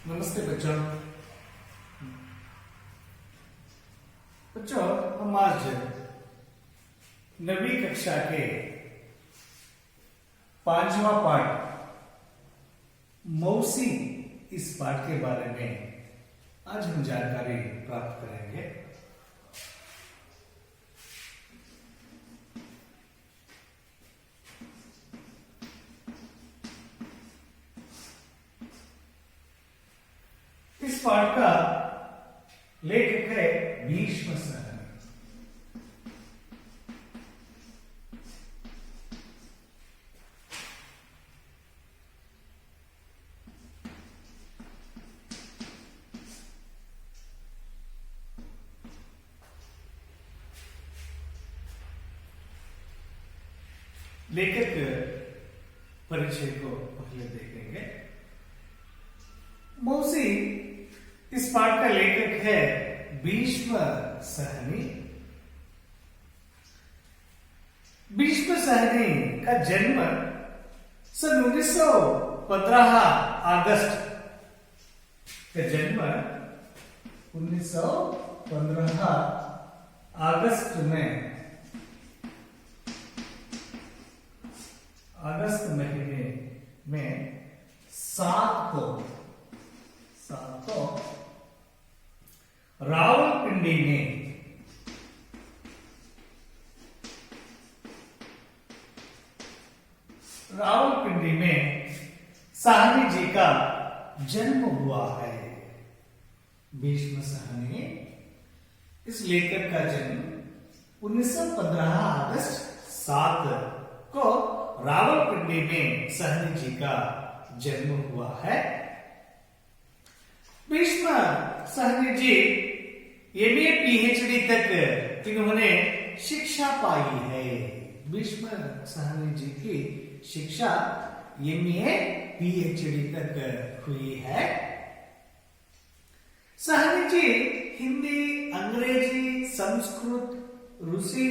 नमस्ते बच्चों। बच्चों, हम आज 9वीं कक्षा के 5वां पाठ मौसी इस पाठ के बारे में आज हम जानकारी प्राप्त करेंगे। इस पाठ का लेखक है भीष्म सहनी। लेखक परिचय को पहले देखेंगे। मौसी इस पाठ का लेखक है भीष्म सहनी। भीष्म सहनी का जन्म सन 1915 अगस्त का जन्म 1915 अगस्त महीने में 7 को रावलपिंडी में सहनी जी का जन्म हुआ है। भीष्म सहनी इस लेखक का जन्म 1915 अगस्त 7 को रावलपिंडी में सहनी जी का जन्म हुआ है। भीष्म सहनी जी एमए पीएचडी तक इन्होंने शिक्षा पाई है। भीष्म सहनी जी की शिक्षा एमए पीएचडी तक हुई है। सहनी जी हिंदी, अंग्रेजी, संस्कृत, रूसी,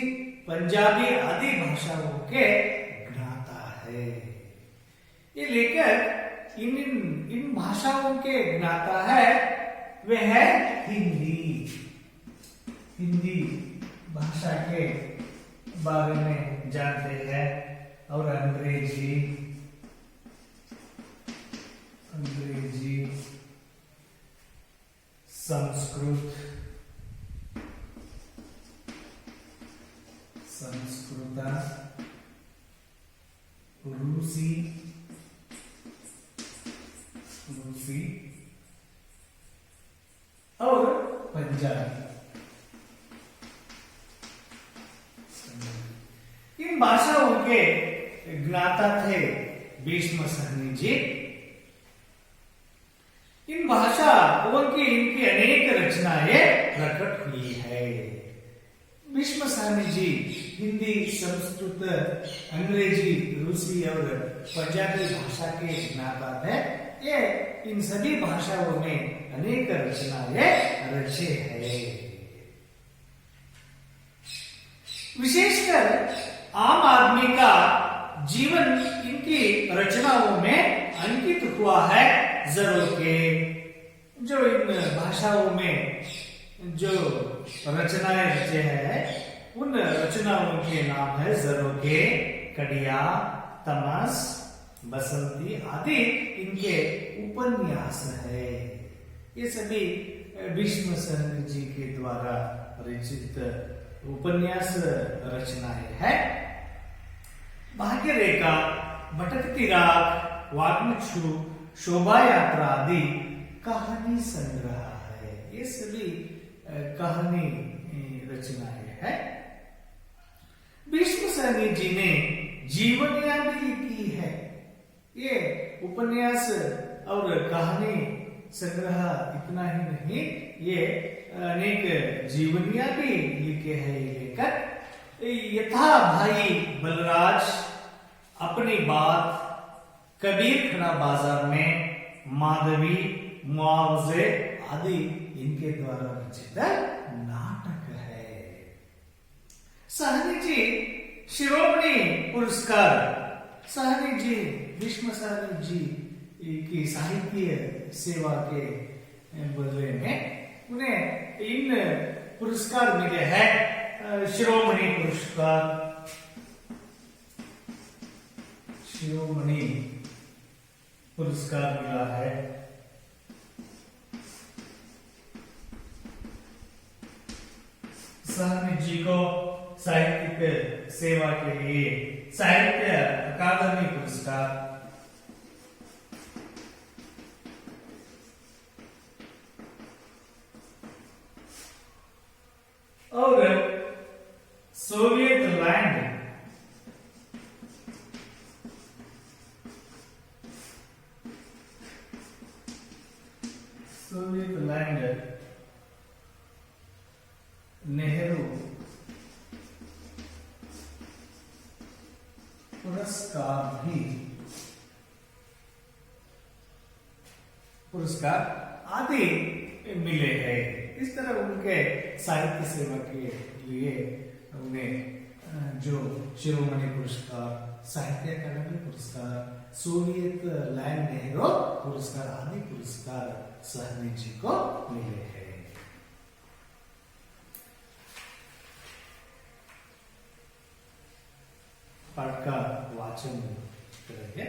पंजाबी आदि भाषाओं के ज्ञाता है। ये लेखक इन भाषाओं के ज्ञाता है। वे है हिंदी भाषा के बारे में जानते हैं और अंग्रेजी, संस्कृत, रूसी और पंजाबी। इन भाषाओं के ज्ञाता थे भीष्म सहनी जी। इन भाषाओं की इनकी अनेक रचनाएं प्रकट हुई है। भीष्म सहनी जी हिंदी, संस्कृत, अंग्रेजी, रूसी और पंजाबी भाषा के ज्ञाता थे। ये इन सभी भाषाओं में अनेक रचनाएं रचे हैं। विशेषकर आम आदमी का जीवन इनकी रचनाओं में अंकित हुआ है। ज़रोके जो इन भाषाओं में जो रचनाएं रचे हैं, उन रचनाओं के नाम है ज़रोके, कड़िया, तमस, बसंती आदि इनके उपन्यास है। ये सभी भीष्म सहनी जी के द्वारा रचित उपन्यास रचनाएं हैं। भाग्य रेखा, भटकती राख, वाग्मक्षु, शोभा यात्रा आदि कहानी संग्रह है। ये सभी कहानी रचनाएं हैं। भीष्म सहनी जी ने जीवनियां भी लिखी है। ये उपन्यास और कहानी संग्रह इतना ही नहीं, ये अनेक जीवनियां भी लिखे हैं ये लेखक। यथा भाई बलराज, अपनी बात, कबीर खड़ा बाजार में, माधवी, मुआवजे आदि इनके द्वारा रचित नाटक है। सहनी जी शिरोमणि पुरस्कार सहनी जी, भीष्म सहनी जी की साहित्य सेवा के बदले में उन्हें इन पुरस्कार मिले हैं। शिरोमणि पुरस्कार, शिरोमणि पुरस्कार मिला है। साहनी जी को साहित्यिक सेवा के लिए साहित्य अकादमी पुरस्कार, और सोवियत लैंड नेहरू पुरस्कार आदि मिले हैं। इस तरह उनके साहित्य सेवा के लिए उन्हें जो शिरोमणि पुरस्कार, साहित्य अकादमी पुरस्कार, सोवियत लैंड नेहरू पुरस्कार आदि पुरस्कार साहनी जी को मिले हैं। पाठ का वाचन करेंगे।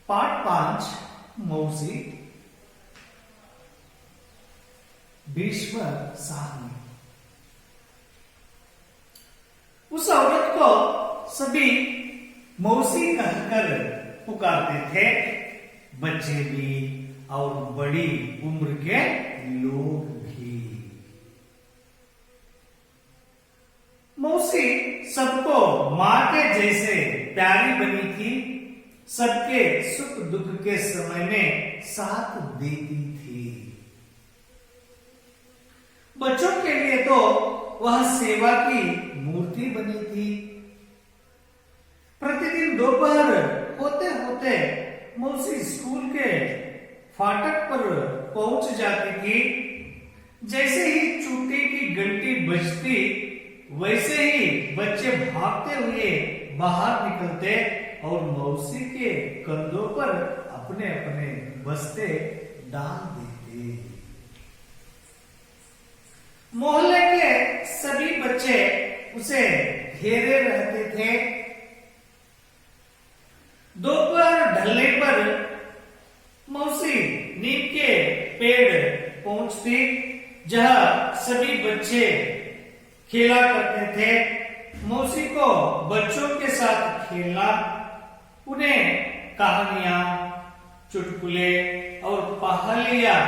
पाठ 5 मौसी भीष्म साहनी। उस औरत को सभी मौसी कहकर पुकारते थे, बच्चे भी और बड़ी उम्र के लोग भी। मौसी सबको मां के जैसे प्यारी बनी थी, सबके सुख दुख के समय में साथ देती थी। बच्चों के लिए तो वह सेवा की मूर्ति बनी थी। प्रतिदिन दोपहर होते होते मौसी स्कूल के फाटक पर पहुंच जाती थी। जैसे ही छुट्टी की घंटी बजती, वैसे ही बच्चे भागते हुए बाहर निकलते और मौसी के कंधों पर अपने अपने बस्ते डाल देते। मोहल्ले के सभी बच्चे उसे घेरे रहते थे। दोपहर ढलने पर मौसी नीम के पेड़ पहुंचती, जहां सभी बच्चे खेला करते थे। मौसी को बच्चों के साथ खेलना, उन्हें कहानियां, चुटकुले और पहेलियां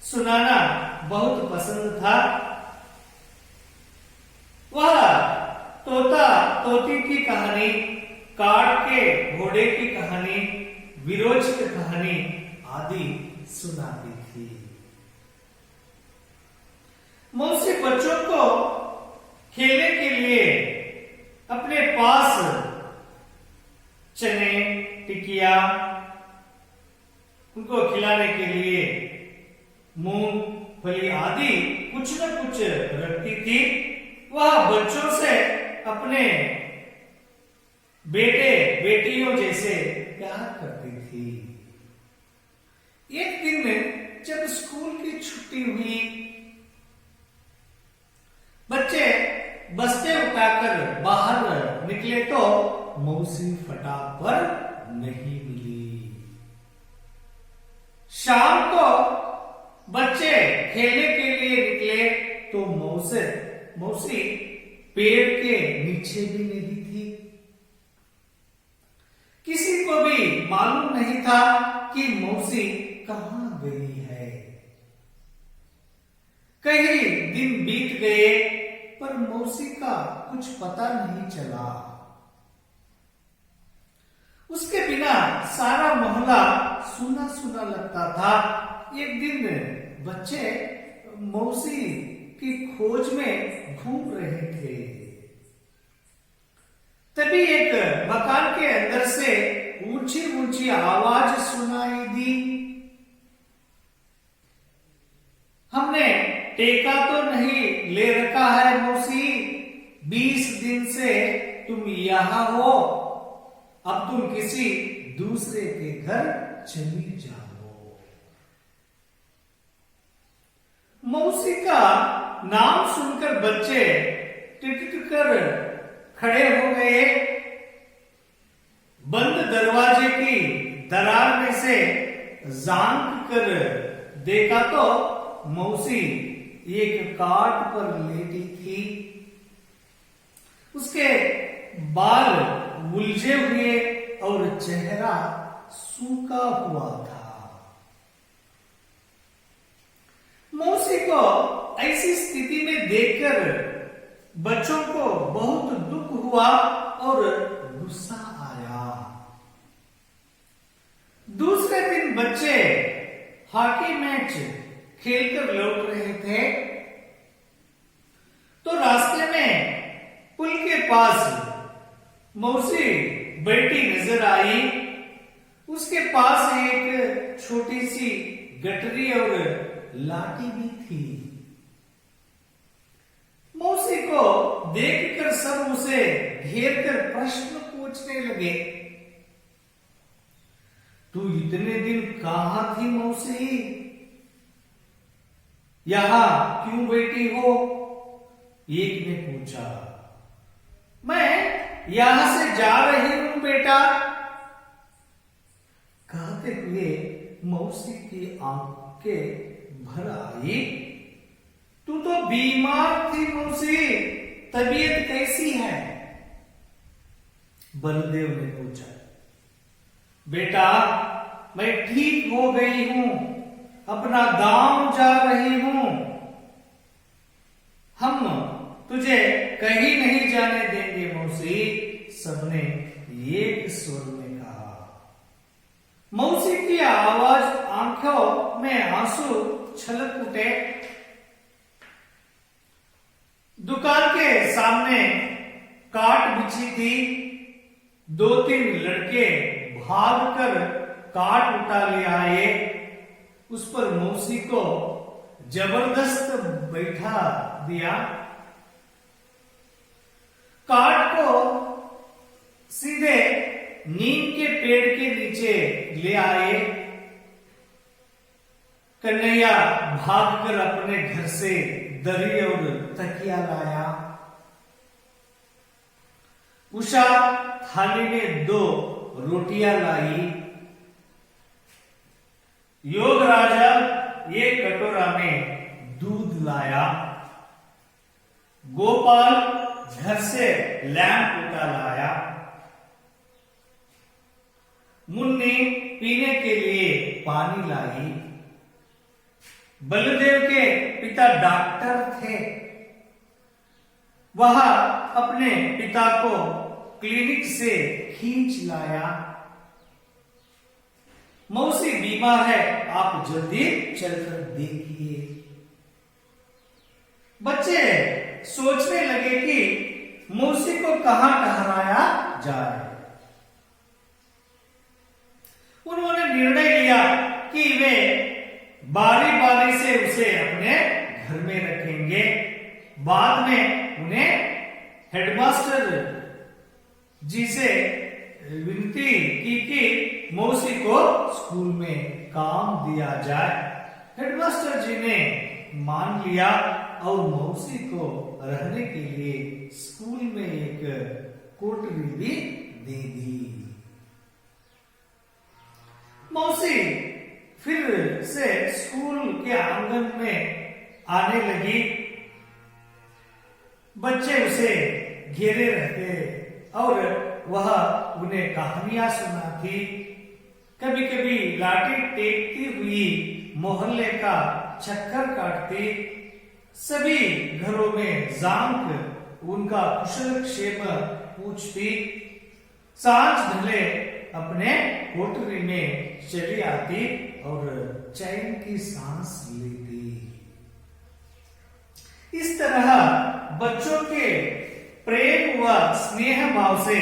सुनाना बहुत पसंद था। वह तोता तोती की कहानी, काठ के घोड़े की कहानी, विरोचित कहानी आदि सुनाती थी। मौसी बच्चों को खेलने के लिए अपने पास चने, टिकिया, उनको खिलाने के लिए मूंगफली आदि कुछ न कुछ रखती थी। वह बच्चों से अपने बेटे बेटियों जैसे प्यार करती थी। एक दिन जब स्कूल की छुट्टी हुई, बच्चे बस्ते उठाकर बाहर निकले तो मौसी फटाक पर नहीं मिली। शाम को बच्चे खेलने के लिए निकले तो मौसी पेड़ के नीचे भी नहीं थी। किसी को भी मालूम नहीं था कि मौसी कहां गई है। कई दिन बीत गए पर मौसी का कुछ पता नहीं चला। उसके बिना सारा मोहल्ला सुना सुना लगता था। एक दिन बच्चे मौसी की खोज में घूम रहे थे। तभी एक मकान के अंदर से ऊंची ऊंची आवाज सुनाई दी। हमने टेका तो नहीं ले रखा है मौसी, 20 दिन से तुम यहां हो, अब तुम किसी दूसरे के घर चली जाओ। मौसी का नाम सुनकर बच्चे टिटक कर खड़े हो गए। बंद दरवाजे की दरार में से झांक कर देखा तो मौसी एक काट पर लेटी थी। उसके बाल उलझे हुए और चेहरा सूखा हुआ था। मौसी को ऐसी स्थिति में देखकर बच्चों को बहुत दुख हुआ और गुस्सा आया। दूसरे दिन बच्चे हॉकी मैच खेलकर लौट रहे थे तो रास्ते में पुल के पास मौसी बैठी नजर आई। उसके पास एक छोटी सी गठरी और लाठी भी थी। मौसी को देखकर सब उसे घेर कर प्रश्न पूछने लगे। तू इतने दिन कहां थी मौसी? यहां क्यों बैठी हो? एक ने पूछा। मैं यहां से जा रही हूं बेटा। कहते हुए मौसी की आंखें भर आई। तू तो बीमार थी मौसी, तबीयत कैसी है? बलदेव ने पूछा। बेटा मैं ठीक हो गई हूं, अपना गांव जा रही हूं। हम तुझे कहीं नहीं जाने देंगे मौसी, सबने एक स्वर में कहा। मौसी की आवाज आंखों में आंसू छलक उठे। दुकान के सामने काट बिछी थी। 2-3 लड़के भागकर काट उठा ले आए। उस पर मौसी को जबरदस्त बैठा दिया। काट को सीधे नीम के पेड़ के नीचे ले आए। कन्हैया भागकर अपने घर से दरी और तकिया लाया। उषा थाली में 2 रोटियां लाई। योग राजा एक कटोरा में दूध लाया। गोपाल घर से लैंप उठा लाया। मुन्नी पीने के लिए पानी लाई। बलदेव के पिता डॉक्टर थे। वह अपने पिता को क्लिनिक से खींच लाया। मौसी बीमार है, आप जल्दी चलकर देखिए। बच्चे सोचने लगे कि मौसी को कहां ठहराया जाए। उन्होंने निर्णय लिया कि वे बारी बारी से उसे अपने घर में रखेंगे। बाद में उन्हें हेडमास्टर जी से विनती की कि मौसी को स्कूल में काम दिया जाए। हेडमास्टर जी ने मान लिया और मौसी को रहने के लिए स्कूल में एक कोठरी भी दे दी। मौसी फिर से स्कूल के आंगन में आने लगी। बच्चे उसे घेरे रहते और वह उन्हें कहानियां सुनाती। कभी कभी लाठी टेकती हुई मोहल्ले का चक्कर काटती। सभी घरों में झांक उनका कुशल क्षेम पूछती। सांझ ढले अपने कोठरी में चली आती और चैन की सांस लेती। इस तरह बच्चों के प्रेम व स्नेह भाव से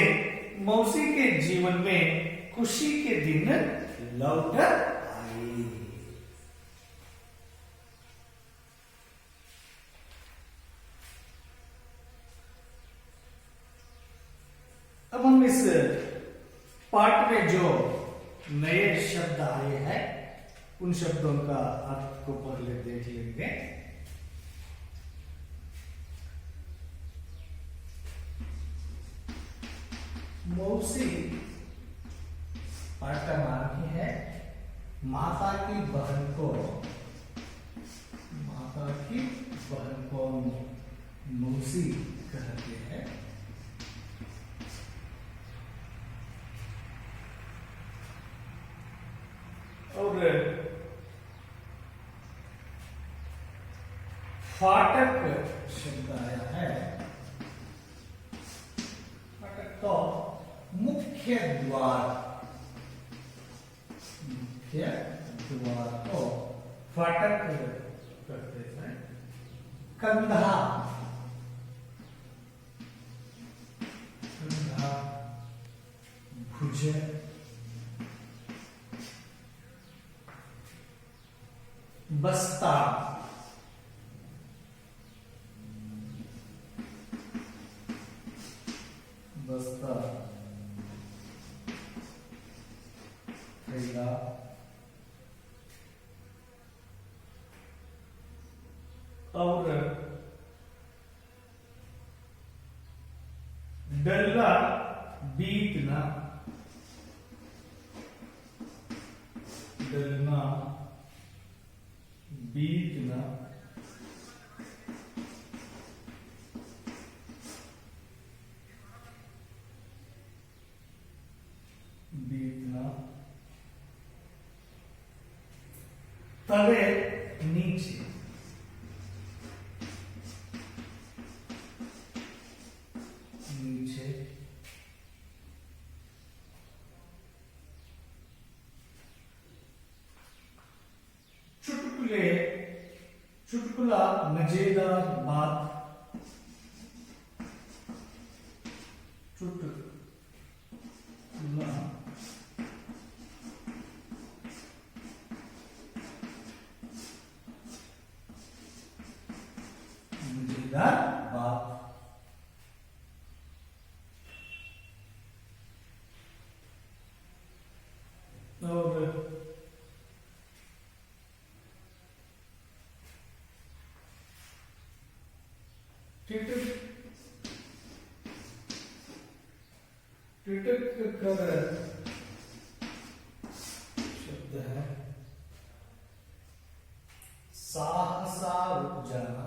मौसी के जीवन में खुशी के दिन लौट आए। अब हम इस पाठ में जो नए शब्द आए हैं, उन शब्दों का अर्थ को पहले देख लेंगे। मौसी पाठ का मार्ग है माता की बहन को, माता की बहन को मौसी कहते हैं। और फाटक शब्द आया है। फाटक तो मुख्य द्वार, मुख्य द्वार को फाटक कहते हैं। कंधा, कंधा भुज, बस्ता, बस्ता, थैला, और डल्ला बीतना, डलना बीतना, बीतना, तले नीचे, नीचे, चुटकुले, चुटकुला मजेदार बात, चुटकुला मजेदार बात। और टिटक, टिटक कर शब्द है साहसा रुक जाना,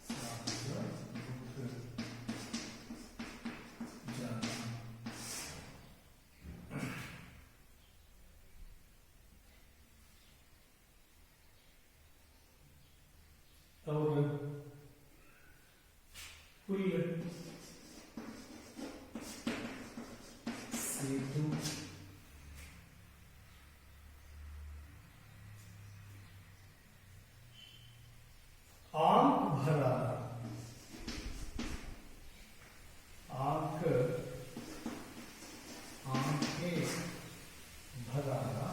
साहसा रुक जाना। और पुल, सेतु, आंख भरा, आंख, आंखें भराना,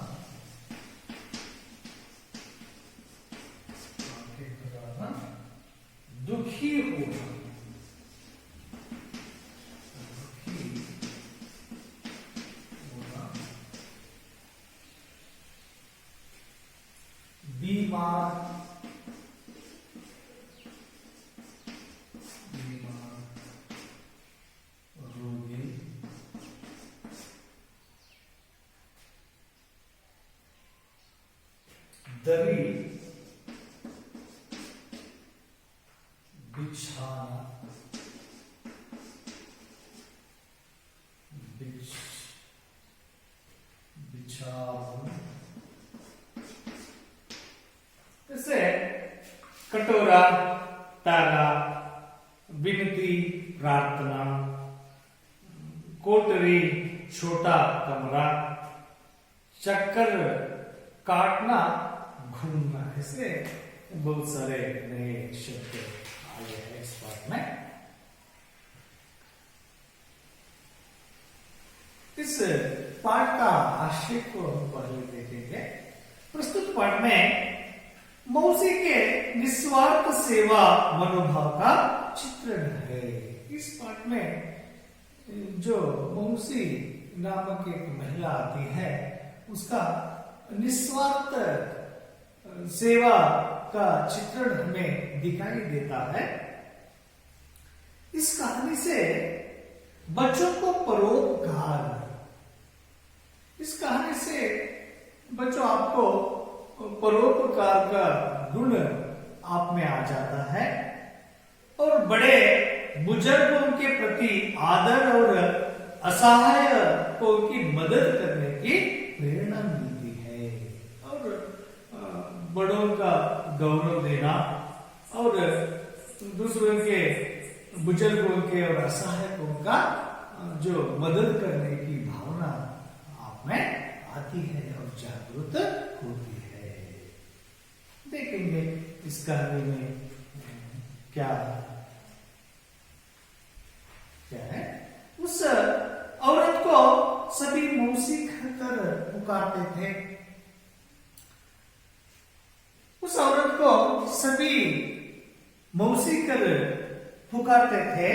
आंखें भराना। दुखी होना, दुखी होना। बीमार, बीमार, रोगी। दरी, बिछाना, बिछाना। जैसे कटोरा, ताला, विनती, प्रार्थना, कोटरी, छोटा कमरा, चक्कर काटना, घूमना। ऐसे बहुत सारे नए शब्द आए हैं इस पाठ में। इस पाठ का आशय को हम पहले देखेंगे। प्रस्तुत पाठ में मौसी के निस्वार्थ सेवा मनोभाव का चित्रण है। इस पाठ में जो मौसी नामक एक महिला आती है, उसका निस्वार्थ सेवा का चित्रण हमें दिखाई देता है। इस कहानी से बच्चों को परोपकार, इस कहानी से बच्चों आपको परोपकार का गुण आप में आ जाता है और बड़े बुजुर्गों के प्रति आदर और असहाय को की मदद करने की प्रेरणा मिलती है और बड़ों का गौरव देना और दूसरों के बुजुर्गों के और असहायकों का जो मदद करने की भावना आप में आती है और जागृत होती है। देखेंगे इस कहानी में क्या क्या है। उस औरत को सभी मौसी कहकर पुकारते थे, उस औरत को सभी मौसी कर पुकारते थे,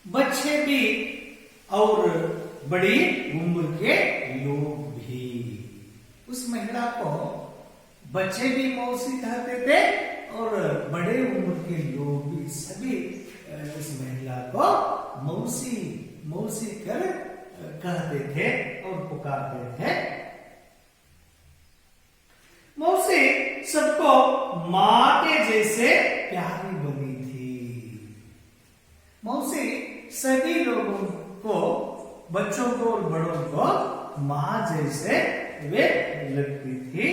बच्चे भी और बड़ी उम्र के लोग भी। उस महिला को बच्चे भी मौसी कहते थे और बड़े उम्र के लोग भी, सभी इस महिला को मौसी मौसी कर कहते थे और पुकारते थे। मौसी सबको मां के जैसे प्यारी बनी थी। मौसी सभी लोगों को, बच्चों को और बड़ों को मां जैसे वे लगती थी,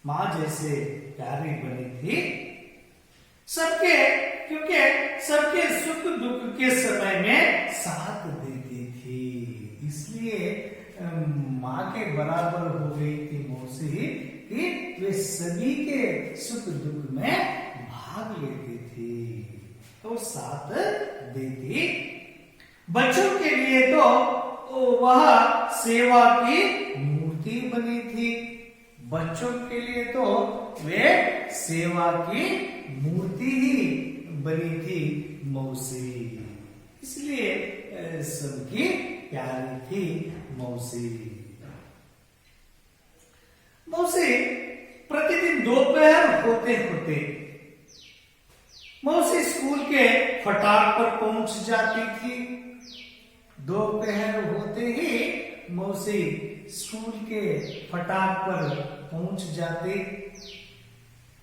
मां जैसे प्यारी बनी थी। सबके, क्योंकि सबके सुख दुख के समय में साथ देती थी, इसलिए मां के बराबर हो गई थी मौसी कि वे सभी के सुख दुख में भाग लेती थी और साथ देती। बच्चों के लिए तो वह सेवा की मूर्ति बनी थी, बच्चों के लिए तो वे सेवा की मूर्ति ही बनी थी मौसी, इसलिए सबकी प्यारी थी मौसी। मौसी प्रतिदिन दोपहर होते होते मौसी स्कूल के फटाक पर पहुंच जाती थी। दोपहर होते ही मौसी स्कूल के फटाक पर पहुंच जाती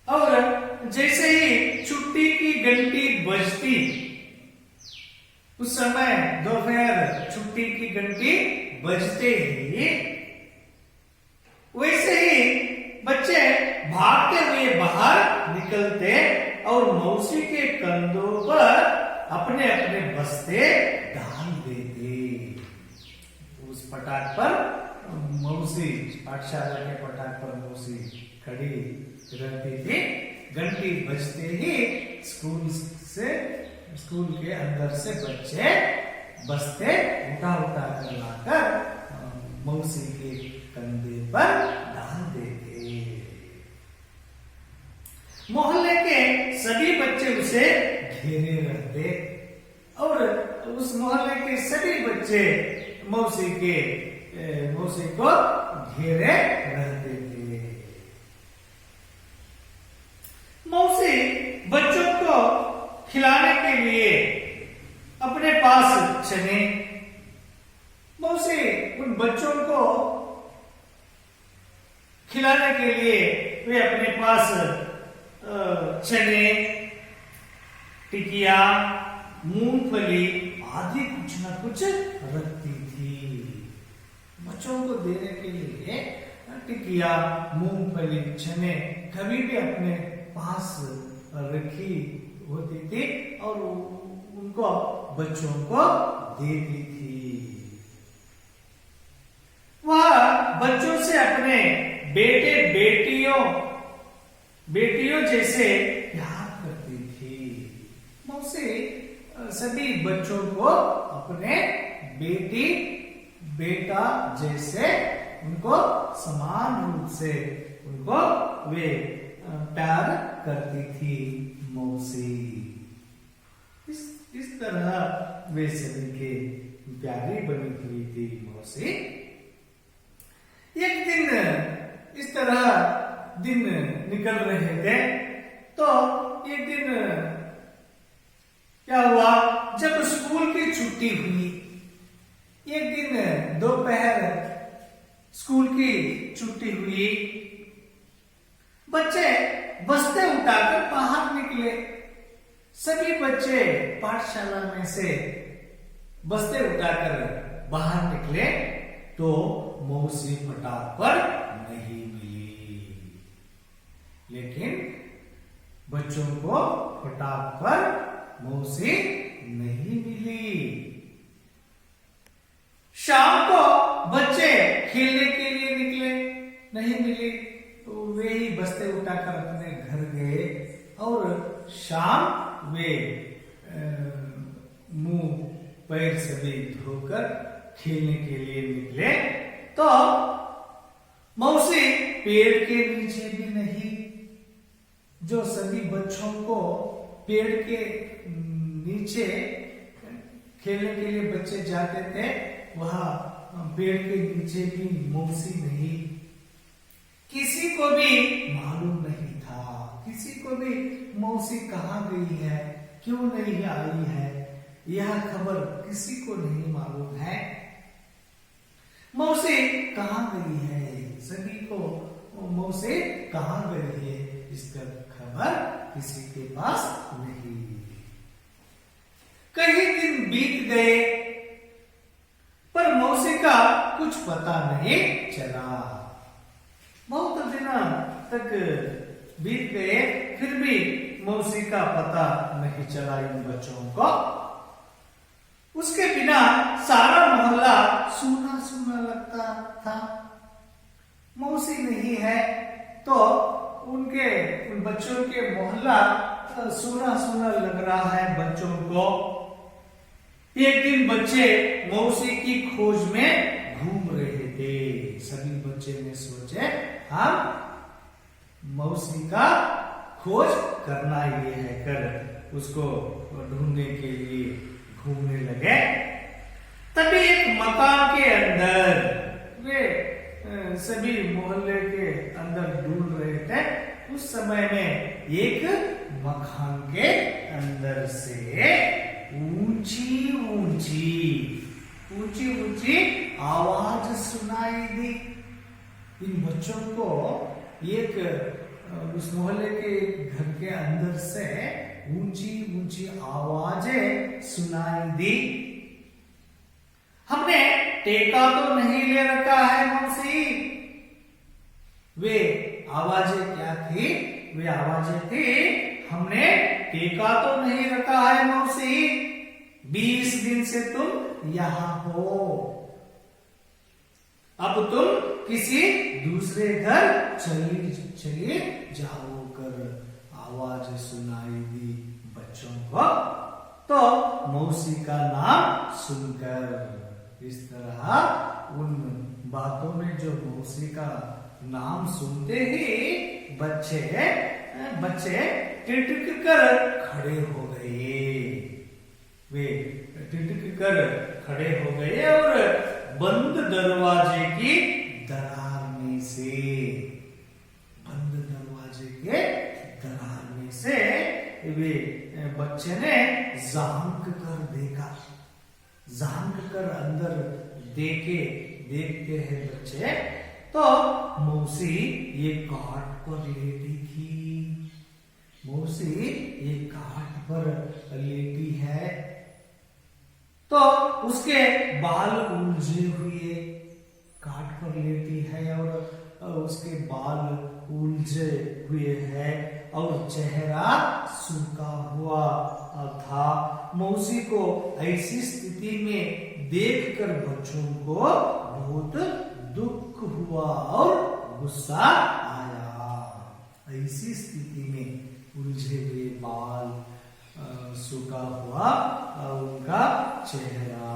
और जैसे ही छुट्टी की घंटी बजती, उस समय दोपहर छुट्टी की घंटी बजते ही वैसे ही बच्चे भागते हुए बाहर निकलते और मौसी के कंधों पर अपने अपने बस्ते डाल देते। उस पटाख पर मौसी, पाठशाला के पटाख पर मौसी खड़ी रहती थी। घंटी बजते ही स्कूल के अंदर से बच्चे बस्ते उठा उठा कर लाकर मौसी के कंधे पर डाल देते। मोहल्ले के सभी बच्चे उसे घेरे रहते और उस मोहल्ले के सभी बच्चे मौसी को घेरे रहते थे। मौसी बच्चों को खिलाने के लिए अपने पास चने, मौसी उन बच्चों को खिलाने के लिए वे अपने पास चने, टिकिया, मूंगफली आदि कुछ न कुछ रखती थी। बच्चों को देने के लिए टिकिया, मूंगफली, चने कभी भी अपने पास रखी होती थी और उनको बच्चों को देती थी। वह बच्चों से अपने बेटे बेटियों जैसे प्यार करती थी। मौसी सभी बच्चों को अपने बेटी बेटा जैसे उनको समान रूप से उनको वे प्यार करती थी मौसी। इस तरह वे सभी के प्यारी बनी हुई थी मौसी। एक दिन इस तरह दिन निकल रहे थे, तो एक दिन क्या हुआ, जब स्कूल की छुट्टी हुई, एक दिन दोपहर स्कूल की छुट्टी हुई, बच्चे बस्ते उठाकर बाहर निकले। सभी बच्चे पाठशाला में से बस्ते उठाकर बाहर निकले, तो मौसी फटाक पर नहीं मिली। लेकिन बच्चों को फटाक पर मौसी नहीं मिली। शाम को बच्चे खेलने के लिए निकले, नहीं मिली, तो वे ही बस्ते उठाकर अपने घर गए और शाम वे मुंह पैर सभी धोकर खेलने के लिए निकले, तो मौसी पेड़ के नीचे भी नहीं। जो सभी बच्चों को पेड़ के नीचे खेलने के लिए बच्चे जाते थे, वहां पेड़ के नीचे भी मौसी नहीं। किसी को भी मालूम नहीं था, किसी को भी मौसी कहाँ गई है, क्यों नहीं आई है, यह खबर किसी को नहीं मालूम है। मौसी कहाँ गई है, सभी को मौसी कहाँ गई है, इसका खबर किसी के पास नहीं। कई दिन बीत गए, पर मौसी का कुछ पता नहीं चला। बहुत दिनों तक बीत गए, फिर भी मौसी का पता नहीं चला इन बच्चों को। उसके बिना सारा मोहल्ला सूना सूना लगता था। मौसी नहीं है तो उन बच्चों के मोहल्ला सूना सूना लग रहा है बच्चों को। एक दिन बच्चे मौसी की खोज में घूम रहे थे। सभी बच्चे ने सोचे हम मौसी का खोज करना ये है, कर उसको ढूंढने के लिए घूमने लगे। तभी एक मकान के अंदर वे सभी मोहल्ले के अंदर ढूंढ रहे थे। उस समय में एक मकान के अंदर से ऊंची ऊंची आवाज सुनाई दी। इन बच्चों को एक उस मोहल्ले के घर के अंदर से ऊंची ऊंची आवाजें सुनाई दी। हमने टेका तो नहीं ले रखा है मौसी। वे आवाजें क्या थी? वे आवाजें थी, हमने टेका तो नहीं रखा है मौसी, 20 दिन से तुम यहां हो, अब तुम किसी दूसरे घर चले जाओ कर आवाज सुनाई दी बच्चों को। तो मौसी का नाम सुनकर, इस तरह उन बातों में जो मौसी का नाम सुनते ही बच्चे टिटक कर खड़े हो गए। वे टिटक कर खड़े हो गए और बंद दरवाजे की दरार में से, बंद दरवाजे के दरार में से वे बच्चे ने झांक कर देखा। झांक कर अंदर देखते हैं बच्चे, तो मौसी ये काट पर लेटी थी। मौसी ये काट पर लेटी है, तो उसके बाल उलझे हुए, काट पर लेटी है और उसके बाल उलझे हुए हैं और चेहरा सूखा हुआ था। मौसी को ऐसी स्थिति में देखकर बच्चों को बहुत दुख हुआ और गुस्सा आया। ऐसी स्थिति में उलझे हुए बाल, सूखा हुआ उनका चेहरा,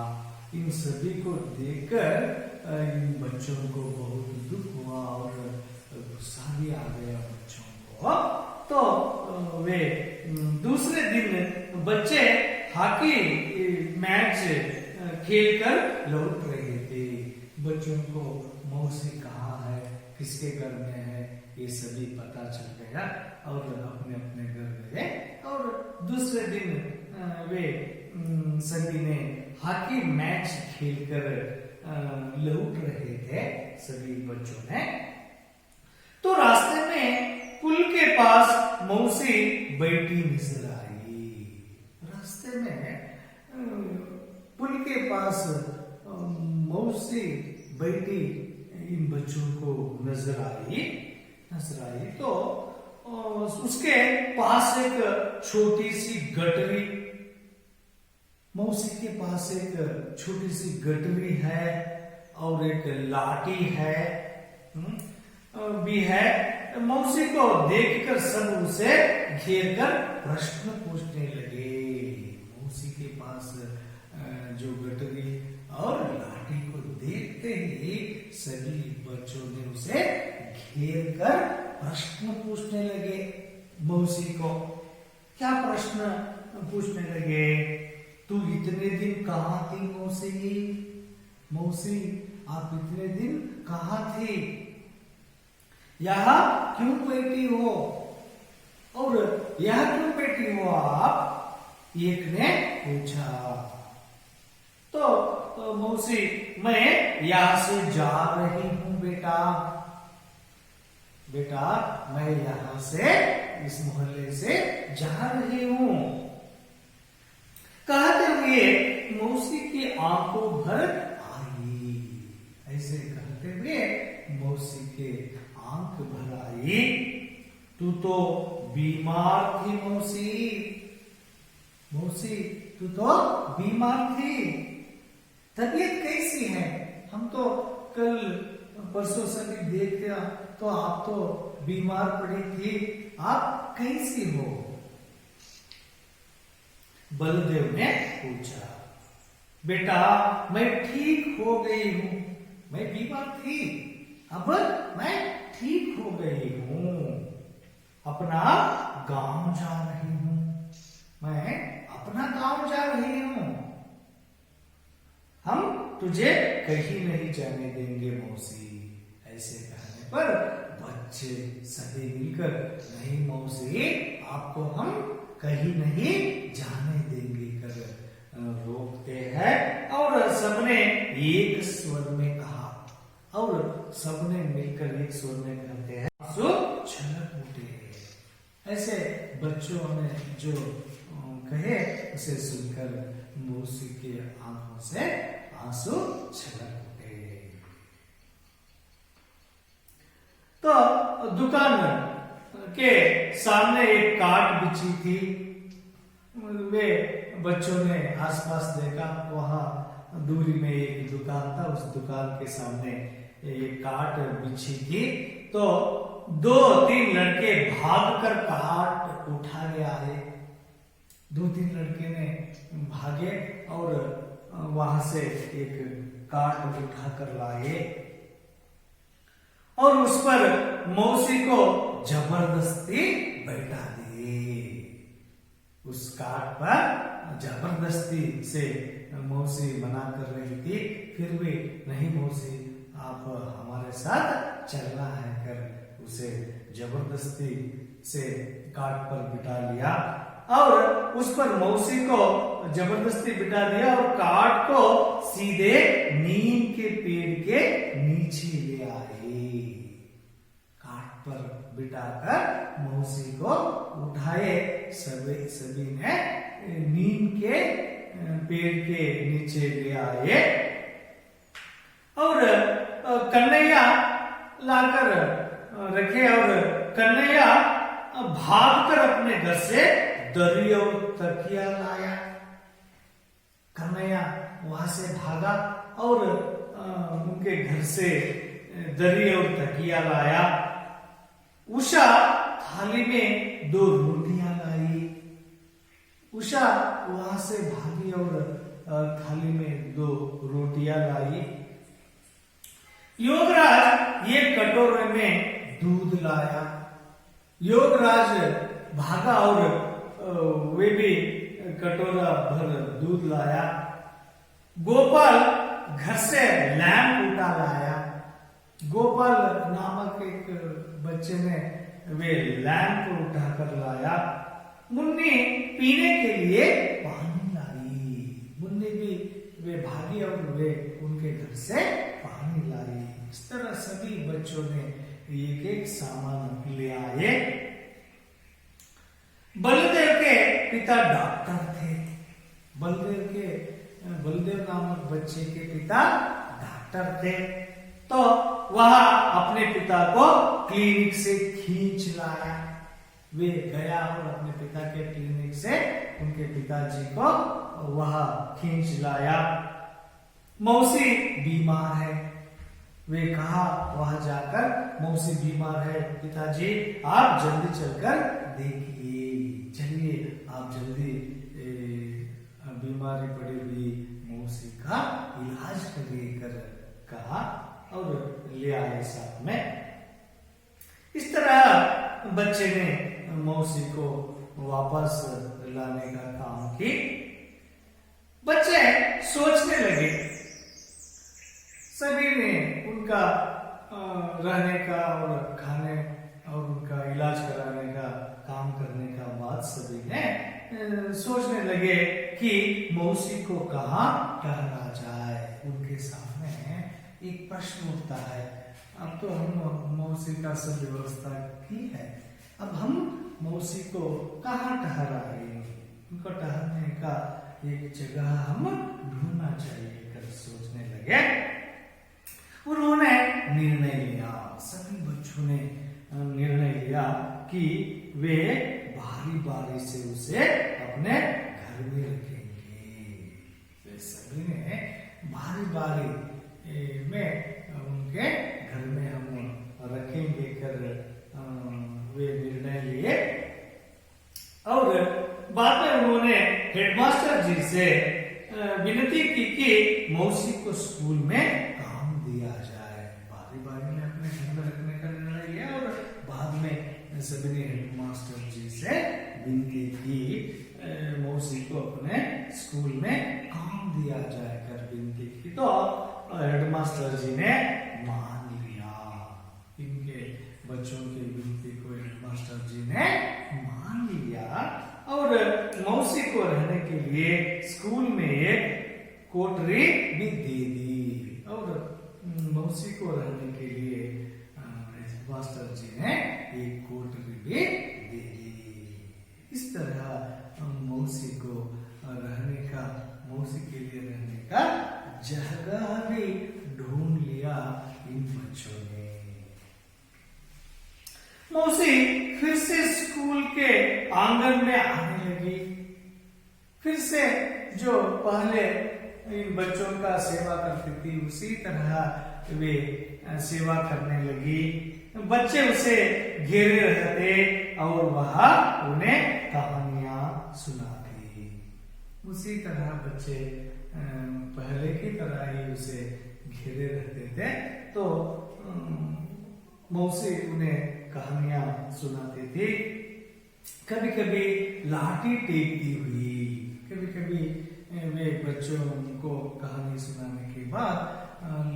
इन सभी को देखकर इन बच्चों को बहुत दुख हुआ और गुस्सा भी आ गया बच्चों को। तो वे दूसरे दिन बच्चे हॉकी मैच खेलकर लौट रहे थे। बच्चों को मौसी कहाँ है, किसके घर में है, ये सभी पता चल गया और अपने अपने घर गए। और दूसरे दिन वे सभी ने हॉकी मैच खेलकर लौट रहे थे सभी बच्चों ने। तो रास्ते में पुल के पास मौसी बैठी नजर आई। रास्ते में पुल के पास मौसी बैठी इन बच्चों को नजर आई तो उसके पास एक छोटी सी गटरी, मौसी के पास एक छोटी सी गटरी है और एक लाठी है भी है। मौसी को देखकर सब उसे घेर कर प्रश्न पूछने लगे। मौसी के पास जो गटरी और लाठी को देखते ही सभी बच्चों ने उसे घेर कर प्रश्न पूछने लगे। मौसी को क्या प्रश्न पूछने लगे? तू इतने दिन कहाँ थी मौसी? मौसी आप इतने दिन कहाँ थी? यहाँ क्यों बैठी हो? और यहाँ क्यों बैठी हो आप? एक ने पूछा। तो मौसी मैं यहाँ से जा रही हूँ बेटा, मैं यहाँ से इस मोहल्ले से जा रही हूँ। कहते हुए मौसी की आंखों भर आई। ऐसे कहते हुए मौसी के आंख भर आई। तू तो बीमार थी मौसी, तू तो बीमार थी। तबीयत कैसी है? हम तो कल परसों सभी देखते तो आप तो बीमार पड़ी थी, आप कैसी हो? बलदेव ने पूछा। बेटा मैं ठीक हो गई हूं, मैं बीमार थी, अब मैं ठीक हो गई हूं, अपना गांव जा रही हूं, मैं अपना गांव जा रही हूं। हम तुझे कहीं नहीं जाने देंगे मौसी। ऐसे कहने पर बच्चे सभी मिलकर नहीं मौसी आपको हम कहीं नहीं जाने देंगे कर रोकते हैं। और सबने एक स्वर में कहा और सबने मिलकर एक स्वर में कहते हैं आंसू छलक उठे। ऐसे बच्चों ने जो कहे उसे सुनकर मौसी के आंखों से आंसू छलक उठे। तो दुकान के सामने एक काट बिछी थी। वे बच्चों ने आसपास देखा, वहां दूरी में एक दुकान था, उस दुकान के सामने एक काट बिछी थी। तो 2-3 लड़के भागकर काट उठा ले आए। 2-3 लड़के ने भागे और वहां से एक काट उठाकर लाए और उस पर मौसी को जबरदस्ती बैठा दिए। उस काट पर जबरदस्ती से मौसी मना कर रही थी, फिर भी नहीं मौसी आप हमारे साथ चलना है कर उसे जबरदस्ती से काट पर बिठा लिया और उस पर मौसी को जबरदस्ती बिठा दिया और काट को सीधे नीम के पेड़ के नीचे ले आए। काट पर बिठाकर मौसी को उठाए, सभी ने नीम के पेड़ के नीचे ले आए और कन्हैया लाकर रखे और कन्हैया भागकर अपने घर से दरी और तकिया लाया। कन्हैया वहां से भागा और उनके घर से दरी और तकिया लाया। उषा थाली में 2 रोटियां लाई। उषा वहां से भागी और थाली में 2 रोटियां लाई। योगराज ये कटोरे में दूध लाया। योगराज भागा और वे भी कटोरा भर दूध लाया। गोपाल घर से लैंप उठा लाया। गोपाल नामक एक बच्चे ने वे लैंप उठाकर लाया। मुन्नी पीने के लिए पानी लाई। मुन्नी भी वे भागी और वे उनके घर से पानी लाई। इस तरह सभी बच्चों ने एक एक सामान ले आए। बलदेव के पिता डॉक्टर थे। बलदेव नामक बच्चे के पिता डॉक्टर थे। तो वह अपने पिता को क्लिनिक से खींच लाया। वे गया और अपने पिता के क्लिनिक से उनके पिताजी को वह खींच लाया। मौसी बीमार है। वे कहा वहां जाकर मौसी बीमार है, पिताजी आप जल्दी चलकर देखिए। चलिए आप जल्दी बीमारी पड़ी हुई मौसी का इलाज करिए कर कहा और ले आए साथ में। इस तरह बच्चे ने मौसी को वापस लाने का काम की। बच्चे सोचने लगे। सभी ने उनका रहने का और खाने और उनका इलाज कराने का काम करने का बाद सभी ने सोचने लगे कि मौसी को कहाँ ठहरा जाए। उनके सामने एक प्रश्न उठता है, अब तो हम मौसी का सब व्यवस्था की है, अब हम मौसी को कहाँ ठहराएंगे? उनको ठहरने का एक जगह हम ढूंढना चाहिए कर सोचने लगे। उन्होंने निर्णय लिया, सभी बच्चों ने निर्णय लिया कि वे बारी बारी से उसे अपने घर में रखेंगे। वे सभी ने बारी बारी में उनके घर में हम रखेंगे कर वे निर्णय लिए। और बाद में उन्होंने हेडमास्टर जी से विनती की कि मौसी को स्कूल में काम दिया जाए। बारी बारी में अपने घर में रखने का निर्णय लिया और बाद में सभी ने हेडमास्टर जी से विनती की मौसी को अपने स्कूल में काम दिया जाए कर विनती की। तो हेडमास्टर जी ने मान लिया। इनके बच्चों की विनती को हेडमास्टर जी ने मान लिया और मौसी को रहने के लिए स्कूल में एक कोठरी भी दे दी। और मौसी को रहने के लिए हेडमास्टर जी ने एक कोठरी भी दे दी। इस तरह मौसी को रहने का, मौसी के लिए रहने का जगह भी ढूंढ लिया इन बच्चों ने। मौसी फिर से स्कूल के आंगन में आने लगी। फिर से जो पहले इन बच्चों का सेवा करती थी उसी तरह वे सेवा करने लगी। बच्चे उसे घेरे रहते और वह उन्हें कहानियां सुनाती। उसी तरह बच्चे पहले की तरह ही उसे घेरे रहते थे। तो मौसी उन्हें कहानियां सुनाती थी। कभी कभी लाठी टेकती हुई, कभी कभी वे बच्चों को कहानी सुनाने के बाद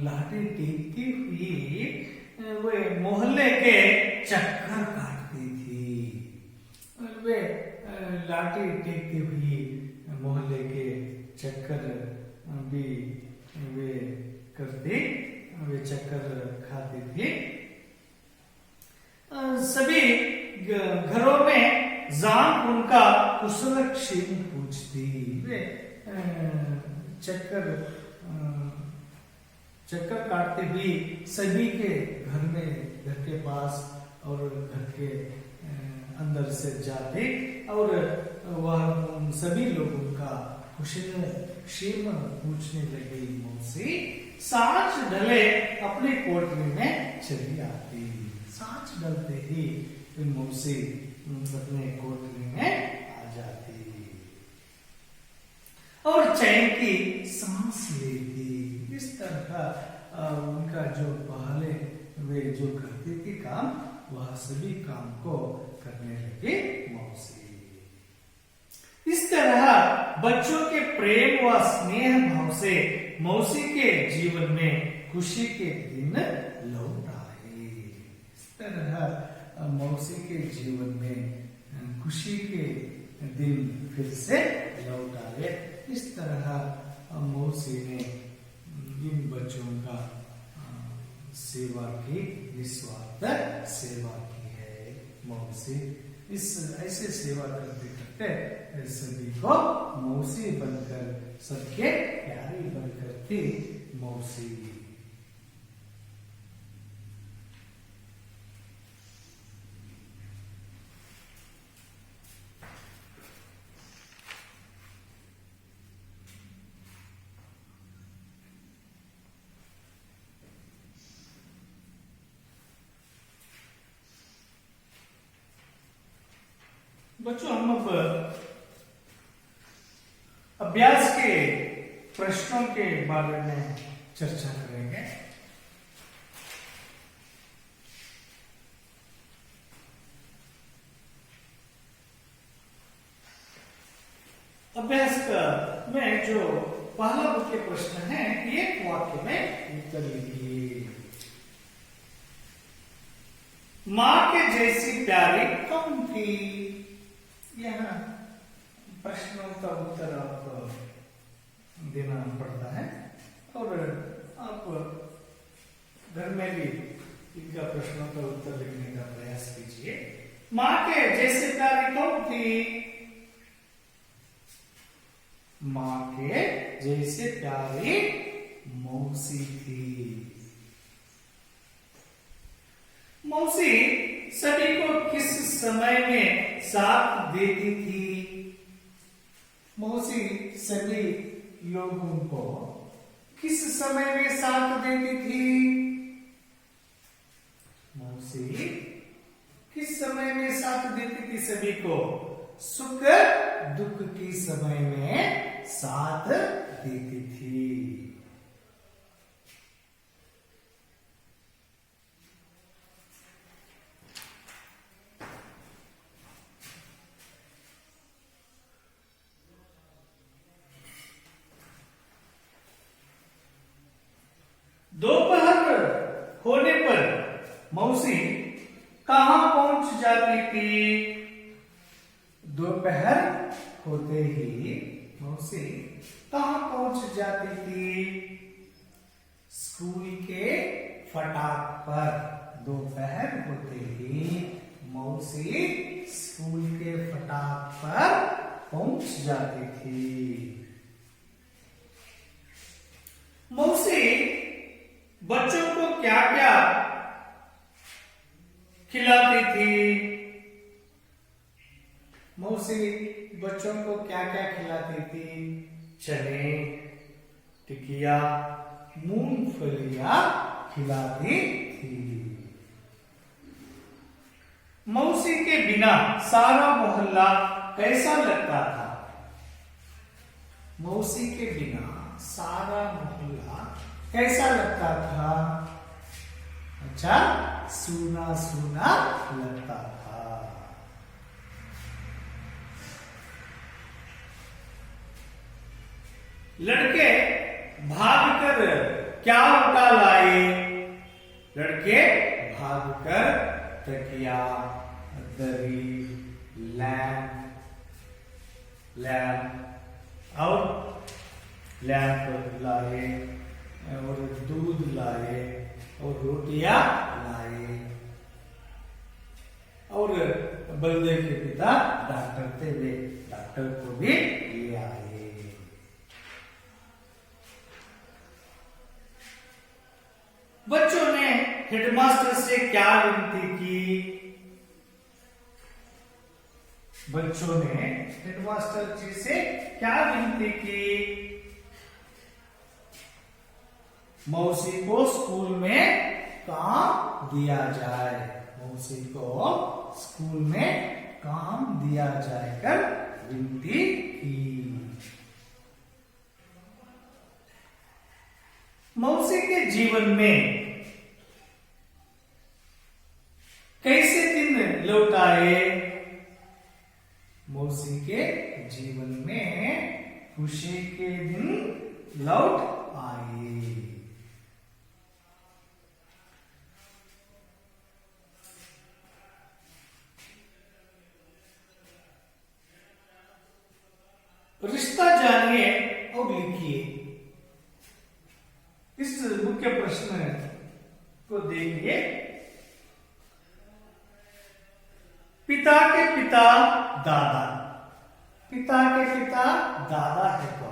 लाठी टेकती हुई वे मोहल्ले के चक्कर काटती थी। वे लाठी टेकती हुई मोहल्ले के चक्कर भी वे करती, वे चक्कर खाती थी। सभी घरों में जान उनका कुशल क्षेम पूछती। वे चक्कर काटते भी सभी के घर में, घर के पास और घर के अंदर से जाते और वह सभी लोग उनका कुशल क्षेम पूछने लगे। मौसी सांझ ढले अपने कोठरी में चली आती। सांझ ढलते ही मौसी अपने कोठरी में आ जाती और चैन की सांस लेती। इस तरह उनका जो पहले वे जो करती थी काम, वह सभी काम को करने लगे मौसी। इस तरह बच्चों के प्रेम व स्नेह भाव से मौसी के जीवन में खुशी के दिन लौट आए। इस तरह मौसी के जीवन में खुशी के दिन फिर से लौट आए। इस तरह मौसी ने इन बच्चों का सेवा की, निस्वार्थ सेवा की है मौसी। इस ऐसे सेवा करते करते सभी को मौसी बनकर, सबके प्यारी बनकर थी मौसी। बच्चों, हम अब अभ्यास के प्रश्नों के बारे में चर्चा करेंगे। अभ्यास का में जो पहला मुख्य प्रश्न है, एक वाक्य में उत्तर लिखिए। मां के जैसी प्यारी कौन थी? यह प्रश्नों का उत्तर आपको देना पड़ता है और आप घर में भी इनका प्रश्नों का उत्तर लिखने का प्रयास कीजिए। मां के जैसे प्यारी कौन थी? मां के जैसे प्यारी मौसी थी। मौसी सभी को किस समय में साथ देती थी? मौसी सभी लोगों को किस समय में साथ देती थी? मौसी किस समय में साथ देती थी सभी को? सुख दुख के समय में साथ देती थी। दोपहर होने पर मौसी कहां पहुंच जाती थी? दोपहर होते ही मौसी कहां पहुंच जाती थी? स्कूल के फटाक पर। दोपहर होते ही मौसी स्कूल के फटाक पर पहुंच जाती थी। मौसी बच्चों को क्या क्या खिलाती थी? मौसी बच्चों को क्या क्या खिलाती थी? चने, टिकिया, मूंगफलियां खिलाती थी। मौसी के बिना सारा मोहल्ला कैसा लगता था? मौसी के बिना सारा मोहल्ला कैसा लगता था? अच्छा, सूना सूना लगता था। लड़के भागकर क्या उठा लाए? लड़के भागकर तकिया, दरी, लैंप लाए और दूध लाए और रोटियां लाए। और बलदेव के पिता डॉक्टर थे, वे डॉक्टर को भी ले आए। बच्चों ने हेडमास्टर से क्या विनती की? बच्चों ने हेडमास्टर जी से क्या विनती की? मौसी को स्कूल में काम दिया जाए। मौसी को स्कूल में काम दिया जाकर विनती की। मौसी के जीवन में कैसे दिन लौट आए? मौसी के जीवन में खुशी के दिन लौट आए। रिश्ता जानिए और लिखिए। इस मुख्य प्रश्न को देखिए। पिता के पिता दादा, पिता के पिता दादा है तो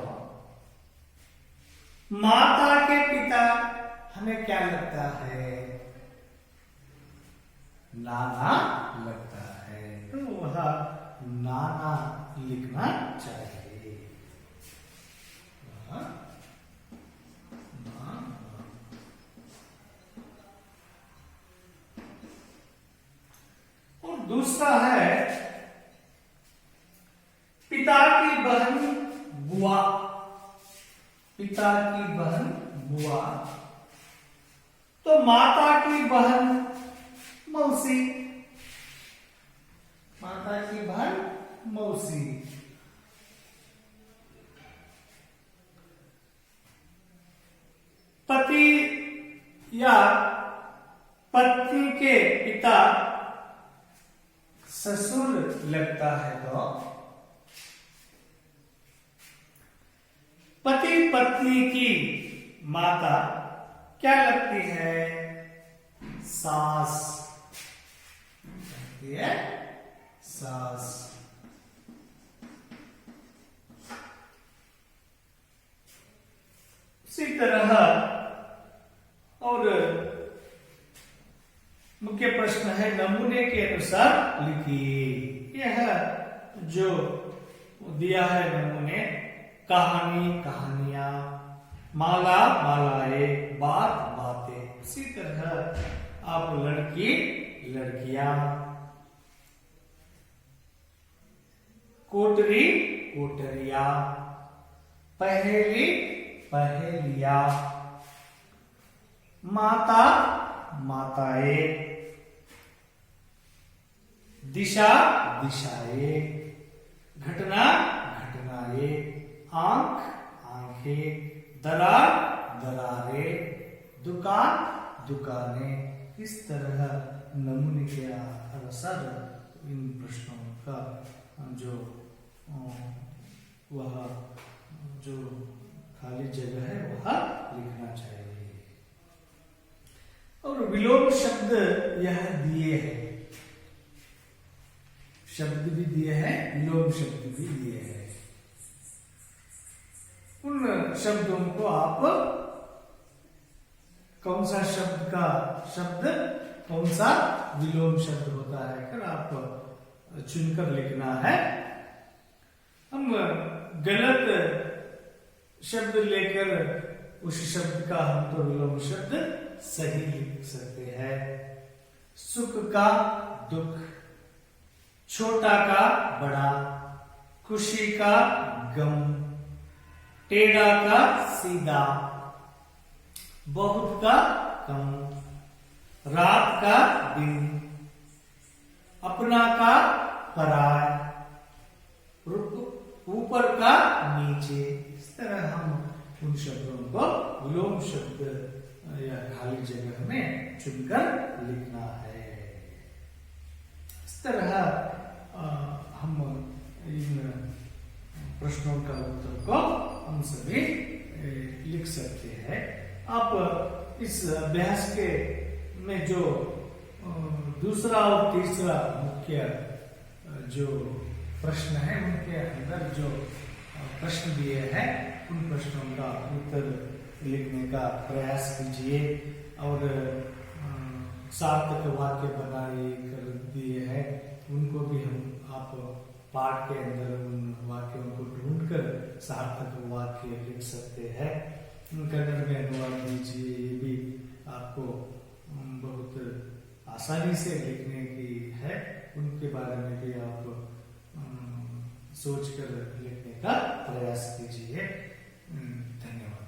माता के पिता हमें क्या लगता है? नाना लगता है, तो वह नाना लिखना चाहिए। और दूसरा है पिता की बहन बुआ, पिता की बहन बुआ, तो माता की बहन मौसी, माता की बहन मौसी। पति या पत्नी के पिता ससुर लगता है तो पति पत्नी की माता क्या लगती है? सास लगती है, सास। इसी तरह और मुख्य प्रश्न है नमूने के अनुसार लिखिए। यह जो दिया है नमूने, कहानी कहानियां, माला मालाएं, बात बातें। इसी तरह आप लड़की लड़कियां, कोटरी कोटरिया, पहेली पहेलिया, माता माताएं, दिशा दिशाएं, घटना घटनाएं, आंख आंखें, दरार दरारें, दुकान दुकानें। इस तरह नमूने के अनुसार इन प्रश्नों का जो वह जो खाली जगह है वह लिखना चाहिए। और विलोम शब्द यह दिए हैं, शब्द भी दिए हैं, विलोम शब्द भी दिए हैं। उन शब्दों को आप कौन सा शब्द का शब्द कौन सा विलोम शब्द होता है कर आप चुनकर लिखना है। हम गलत शब्द लेकर उस शब्द का हम तो विलोम शब्द सही लिख सकते हैं। सुख का दुख, छोटा का बड़ा, खुशी का गम, टेढ़ा का सीधा, बहुत का कम, रात का दिन, अपना का पराय, ऊपर का नीचे। इस तरह हम उन शब्दों को विलोम शब्द या खाली जगह में चुनकर लिखना है। इस तरह हम इन प्रश्नों का उत्तर को हम सभी लिख सकते हैं। आप इस अभ्यास के में जो दूसरा और तीसरा मुख्य जो प्रश्न है उनके अंदर जो प्रश्न दिए हैं उन प्रश्नों का उत्तर लिखने का प्रयास कीजिए और सार्थक वाक्य बनाए कर दिए हैं उनको भी हम आप पाठ के अंदर उन वाक्यों को ढूंढकर सार्थक वाक्य लिख सकते हैं। कन्नड़ में अनुवाद दीजिए, ये भी आपको बहुत आसानी से लिखने की है। उनके बारे में भी आप सोचकर लिखने का प्रयास कीजिए। धन्यवाद।